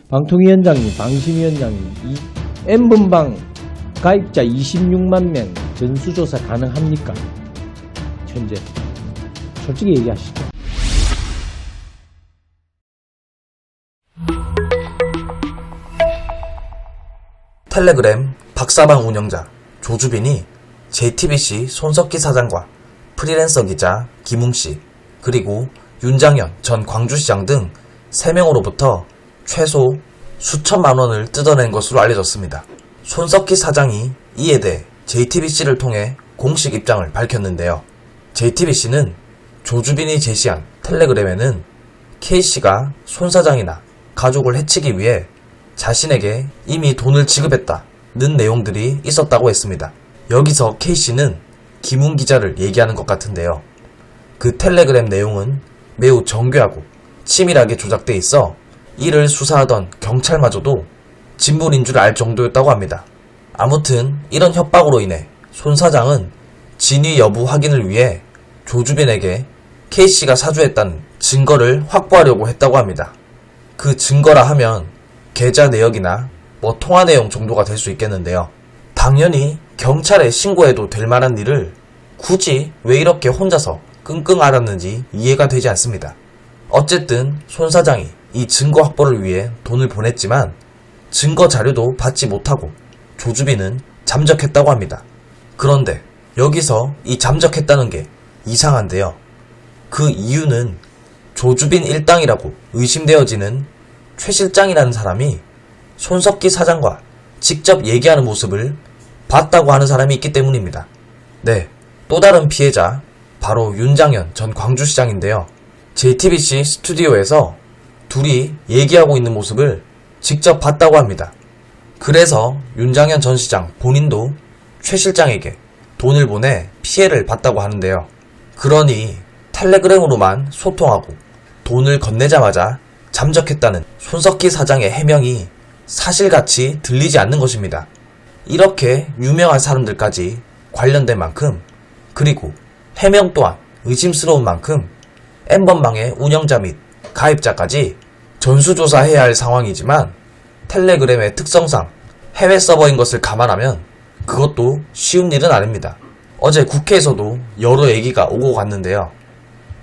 방통위원장님, 방심위원장님, 이 N번방 가입자 26만 명 전수조사 가능합니까? 현재 솔직히 얘기하시죠. 텔레그램 박사방 운영자 조주빈이 JTBC 손석희 사장과 프리랜서 기자 김웅씨 그리고 윤장현 전 광주시장 등 3명으로부터 최소 수천만 원을 뜯어낸 것으로 알려졌습니다. 손석희 사장이 이에 대해 JTBC를 통해 공식 입장을 밝혔는데요. JTBC는 조주빈이 제시한 텔레그램에는 K씨가 손 사장이나 가족을 해치기 위해 자신에게 이미 돈을 지급했다는 내용들이 있었다고 했습니다. 여기서 K씨는 김웅 기자를 얘기하는 것 같은데요. 그 텔레그램 내용은 매우 정교하고 치밀하게 조작돼 있어 이를 수사하던 경찰마저도 진물인 줄 알 정도였다고 합니다. 아무튼 이런 협박으로 인해 손 사장은 진위 여부 확인을 위해 조주빈에게 K씨가 사주했다는 증거를 확보하려고 했다고 합니다. 그 증거라 하면 계좌 내역이나 통화 내용 정도가 될 수 있겠는데요. 당연히 경찰에 신고해도 될 만한 일을 굳이 왜 이렇게 혼자서 끙끙 앓았는지 이해가 되지 않습니다. 어쨌든 손 사장이 이 증거 확보를 위해 돈을 보냈지만 증거 자료도 받지 못하고 조주빈은 잠적했다고 합니다. 그런데 여기서 이 잠적했다는 게 이상한데요. 그 이유는 조주빈 일당이라고 의심되어지는 최 실장이라는 사람이 손석희 사장과 직접 얘기하는 모습을 봤다고 하는 사람이 있기 때문입니다. 네, 또 다른 피해자 바로 윤장현 전 광주시장인데요. JTBC 스튜디오에서 둘이 얘기하고 있는 모습을 직접 봤다고 합니다. 그래서 윤장현 전 시장 본인도 최 실장에게 돈을 보내 피해를 봤다고 하는데요. 그러니 텔레그램으로만 소통하고 돈을 건네자마자 잠적했다는 손석희 사장의 해명이 사실같이 들리지 않는 것입니다. 이렇게 유명한 사람들까지 관련된 만큼 그리고 해명 또한 의심스러운 만큼 N번방의 운영자 및 가입자까지 전수조사해야 할 상황이지만 텔레그램의 특성상 해외 서버인 것을 감안하면 그것도 쉬운 일은 아닙니다. 어제 국회에서도 여러 얘기가 오고 갔는데요.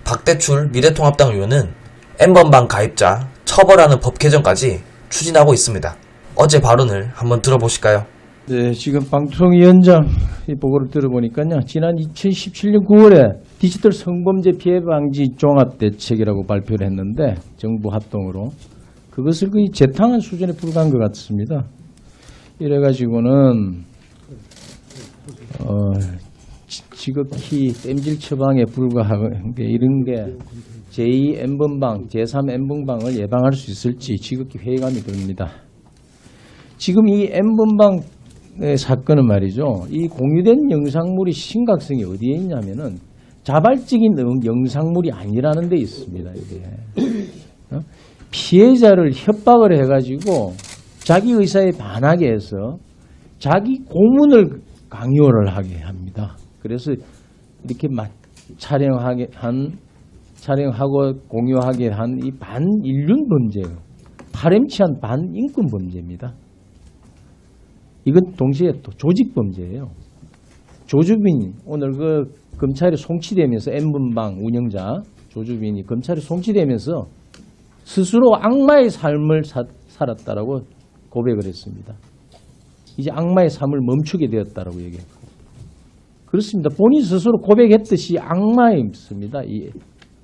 박대출 미래통합당 의원은 N번방 가입자 처벌하는 법 개정까지 추진하고 있습니다. 어제 발언을 한번 들어보실까요? 네, 지금 방통위원장 이 보고를 들어보니까요. 지난 2017년 9월에 디지털 성범죄 피해 방지 종합대책이라고 발표를 했는데 정부 합동으로 그것을 거의 재탕한 수준에 불과한 것 같습니다. 이래가지고는 지극히 땜질 처방에 불과한 게 이런 게 제2 N번방, 제3 N번방을 예방할 수 있을지 지극히 회의감이 듭니다. 지금 이 N번방 사건은 말이죠. 이 공유된 영상물이 심각성이 어디에 있냐면은 자발적인 영상물이 아니라는 데 있습니다. 이게. 피해자를 협박을 해가지고 자기 의사에 반하게 해서 자기 고문을 강요를 하게 합니다. 그래서 이렇게 촬영하고 공유하게 한 이 반인륜 범죄예요. 파렴치한 반인권 범죄입니다. 이건 동시에 또 조직 범죄예요. 조주빈이 오늘 그 검찰에 송치되면서 N번방 운영자 조주빈이 검찰에 송치되면서 스스로 악마의 삶을 살았다라고 고백을 했습니다. 이제 악마의 삶을 멈추게 되었다라고 얘기했고 그렇습니다. 본인 스스로 고백했듯이 악마입니다. 이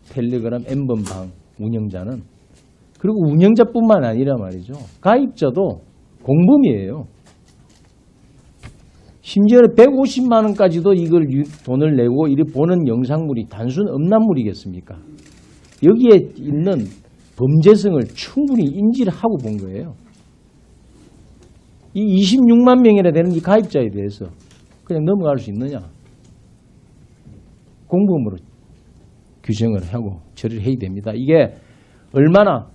텔레그램 N번방 운영자는. 그리고 운영자뿐만 아니라 말이죠. 가입자도 공범이에요. 심지어는 150만 원까지도 이걸 돈을 내고 이렇게 보는 영상물이 단순 음란물이겠습니까? 여기에 있는 범죄성을 충분히 인지를 하고 본 거예요. 이 26만 명이나 되는 이 가입자에 대해서 그냥 넘어갈 수 있느냐? 공범으로 규정을 하고 처리를 해야 됩니다. 이게 얼마나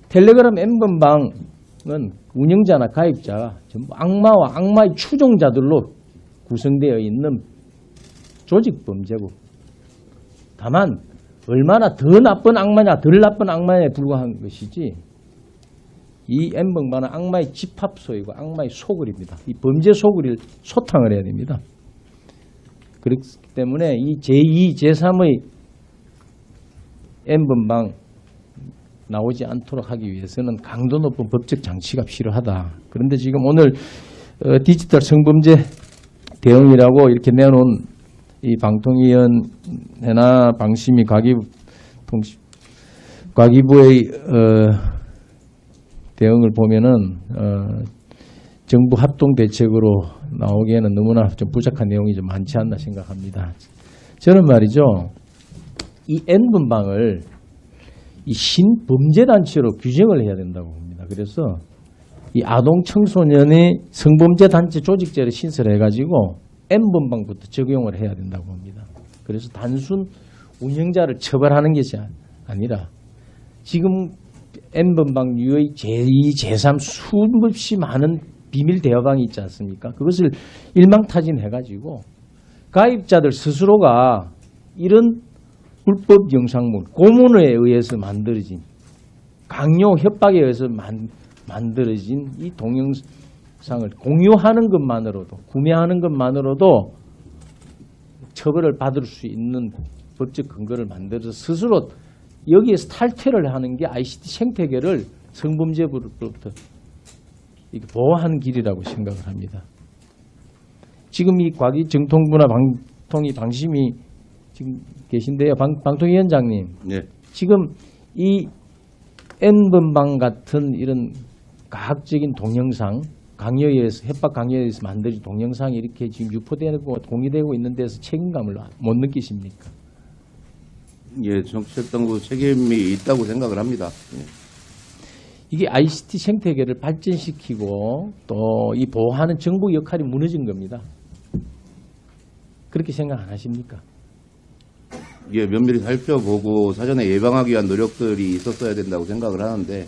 텔레그램 N번방은 운영자나 가입자가 전부 악마와 악마의 추종자들로 구성되어 있는 조직범죄고 다만 얼마나 더 나쁜 악마냐 덜 나쁜 악마냐에 불과한 것이지 이 N번방은 악마의 집합소이고 악마의 소굴입니다. 이 범죄 소굴을 소탕을 해야 됩니다. 그렇기 때문에 이 제2, 제3의 N번방 나오지 않도록 하기 위해서는 강도 높은 법적 장치가 필요하다. 그런데 지금 오늘 디지털 성범죄 대응이라고 이렇게 내놓은 이 방통위원회나 방심위 과기부의 대응을 보면은 정부 합동 대책으로 나오기에는 너무나 좀 부족한 내용이 좀 많지 않나 생각합니다. 저는 말이죠, 이 N번방을 이 신범죄단체로 규정을 해야 된다고 봅니다. 그래서 이 아동 청소년의 성범죄단체 조직제를 신설해가지고 N번방부터 적용을 해야 된다고 봅니다. 그래서 단순 운영자를 처벌하는 것이 아니라 지금 N번방 유의 제2, 제3 수없이 많은 비밀 대화방이 있지 않습니까? 그것을 일망타진해가지고 가입자들 스스로가 이런 불법 영상물, 고문에 의해서 만들어진, 강요, 협박에 의해서 만들어진 이 동영상을 공유하는 것만으로도, 구매하는 것만으로도 처벌을 받을 수 있는 법적 근거를 만들어서 스스로 여기에서 탈퇴를 하는 게 ICT 생태계를 성범죄부로부터 보호하는 길이라고 생각을 합니다. 지금 이 과기정통부나 방심이 지금 계신데요. 방통위원장님. 네. 지금 이 N번방 같은 이런 가학적인 동영상, 강요에 의해서, 협박 강요에 의해서 만들어진 동영상이 이렇게 지금 유포되고 공유되고 있는 데서 책임감을 못 느끼십니까? 예, 정책당국 책임이 있다고 생각을 합니다. 예. 이게 ICT 생태계를 발전시키고 또 이 보호하는 정부 역할이 무너진 겁니다. 그렇게 생각 안 하십니까? 예, 면밀히 살펴보고 사전에 예방하기 위한 노력들이 있었어야 된다고 생각을 하는데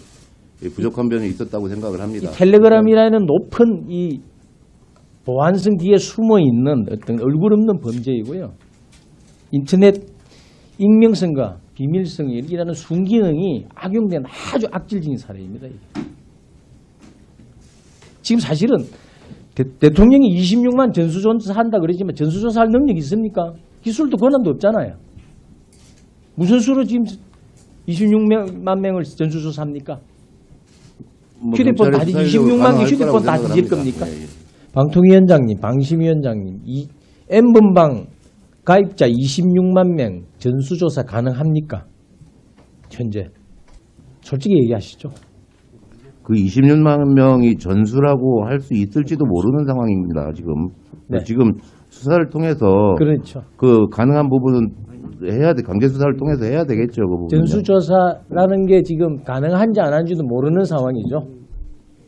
예, 부족한 면이 있었다고 생각을 합니다. 이 텔레그램이라는 높은 이 보안성 뒤에 숨어 있는 어떤 얼굴 없는 범죄이고요. 인터넷 익명성과 비밀성이라는 순기능이 악용된 아주 악질적인 사례입니다. 이게. 지금 사실은 대통령이 26만 전수조사 한다 그러지만 전수조사할 능력이 있습니까? 기술도 권한도 없잖아요. 무슨 수로 지금 26만 명을 전수조사합니까? 휴대폰 다 26만 개 휴대폰 다 뒤질 겁니까? 예, 예. 방통위원장님, 방심위원장님, 이 N번방 가입자 26만 명 전수조사 가능합니까? 현재 솔직히 얘기하시죠. 그 26만 명이 전수라고 할 수 있을지도 모르는 상황입니다. 지금 네. 지금 수사를 통해서 그렇죠. 그 가능한 부분은 해야 돼. 강제 수사를 통해서 해야 되겠죠. 그 부분. 전수조사라는 게 지금 가능한지 안 한지도 모르는 상황이죠.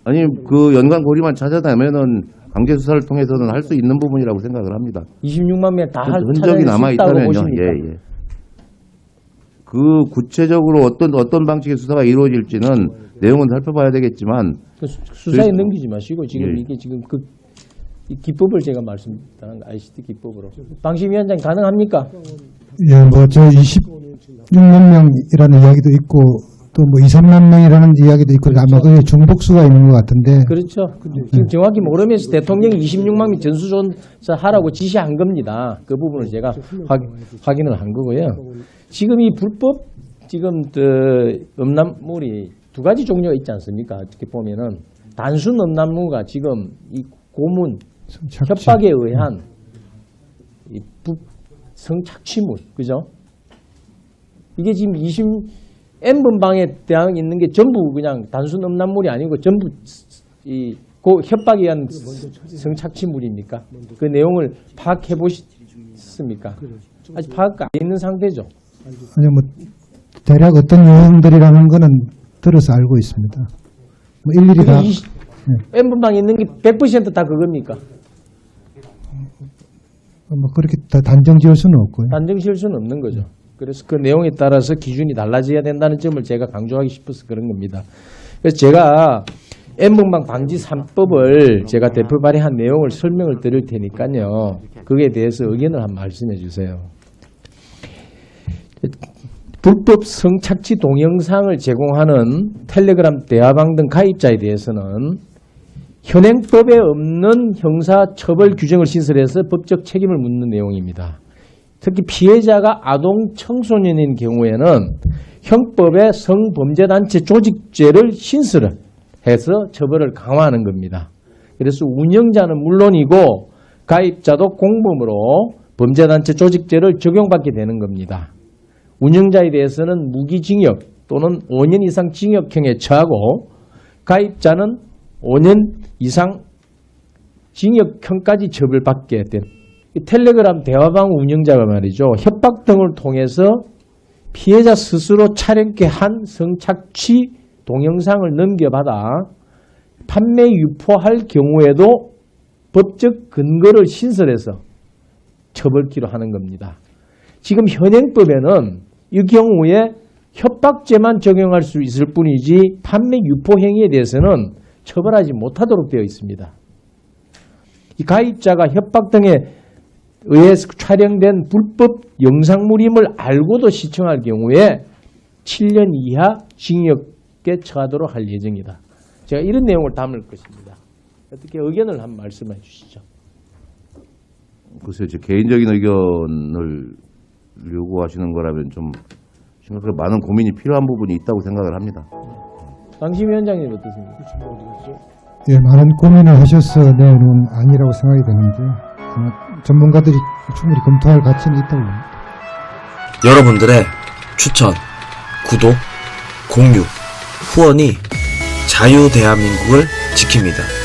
아니 그 연관 고리만 찾아내면은 강제 수사를 통해서는 할 수 있는 부분이라고 생각을 합니다. 26만 명 다 할 흔적이 남아 있다고 있다면요. 보십니까? 예, 예. 그 구체적으로 어떤 방식의 수사가 이루어질지는 내용은 살펴봐야 되겠지만 그 수사에 넘기지 마시고 지금 예. 이게 지금 이 기법을 제가 말씀드린 ICT 기법으로 방심위원장 가능합니까? 예, 뭐 저 26만 명이라는 이야기도 있고 또 뭐 2, 3만 명이라는 이야기도 있고 아마 그게 중복수가 있는 것 같은데 그렇죠. 지금 정확히 모르면서 대통령이 26만 명 전수조사 하라고 지시한 겁니다. 그 부분을 제가 확인을 한 거고요. 지금 이 불법 지금 음란물이 두 가지 종류가 있지 않습니까? 어떻게 보면은 단순 음란물과 지금 이 고문, 협박에 의한 이 성착취물, 그죠? 이게 지금 N번방에 대항 있는 게 전부 그냥 단순 음란물이 아니고 전부 이 협박에 의한 성착취물입니까? 그 내용을 파악해 보셨습니까? 아직 파악 안 있는 상태죠. 아니 뭐 대략 어떤 유형들이라는 거는 들어서 알고 있습니다. 뭐 일일이 다 N번방에 있는 게 100%다 그겁니까? 뭐 그렇게 다 단정 지을 수는 없고요. 단정 지을 수는 없는 거죠. 그래서 그 내용에 따라서 기준이 달라져야 된다는 점을 제가 강조하기 싶어서 그런 겁니다. 그래서 제가 N번방 방지 3법을 제가 대표 발의한 내용을 설명을 드릴 테니까요. 그에 대해서 의견을 한번 말씀해 주세요. 불법 성착취 동영상을 제공하는 텔레그램 대화방 등 가입자에 대해서는 현행법에 없는 형사처벌 규정을 신설해서 법적 책임을 묻는 내용입니다. 특히 피해자가 아동 청소년인 경우에는 형법의 성범죄단체 조직죄를 신설해서 처벌을 강화하는 겁니다. 그래서 운영자는 물론이고 가입자도 공범으로 범죄단체 조직죄를 적용받게 되는 겁니다. 운영자에 대해서는 무기징역 또는 5년 이상 징역형에 처하고 가입자는 5년 이상 징역형까지 처벌받게 된 텔레그램 대화방 운영자가 말이죠. 협박 등을 통해서 피해자 스스로 촬영케 한 성착취 동영상을 넘겨받아 판매 유포할 경우에도 법적 근거를 신설해서 처벌키로 하는 겁니다. 지금 현행법에는 이 경우에 협박죄만 적용할 수 있을 뿐이지 판매 유포 행위에 대해서는 처벌하지 못하도록 되어 있습니다. 이 가입자가 협박 등에 의해서 촬영된 불법 영상물임을 알고도 시청할 경우에 7년 이하 징역에 처하도록 할 예정이다. 제가 이런 내용을 담을 것입니다. 어떻게 의견을 한번 말씀해 주시죠. 글쎄요, 제 개인적인 의견을 요구하시는 거라면 좀 심각하게 많은 고민이 필요한 부분이 있다고 생각을 합니다. 당시 위원장님 어떠십니까? 예, 많은 고민을 하셔서 내놓은 아니라고 생각이 되는데 전문가들이 충분히 검토할 가치는 있다고 봅니다. 여러분들의 추천, 구독, 공유, 후원이 자유대한민국을 지킵니다.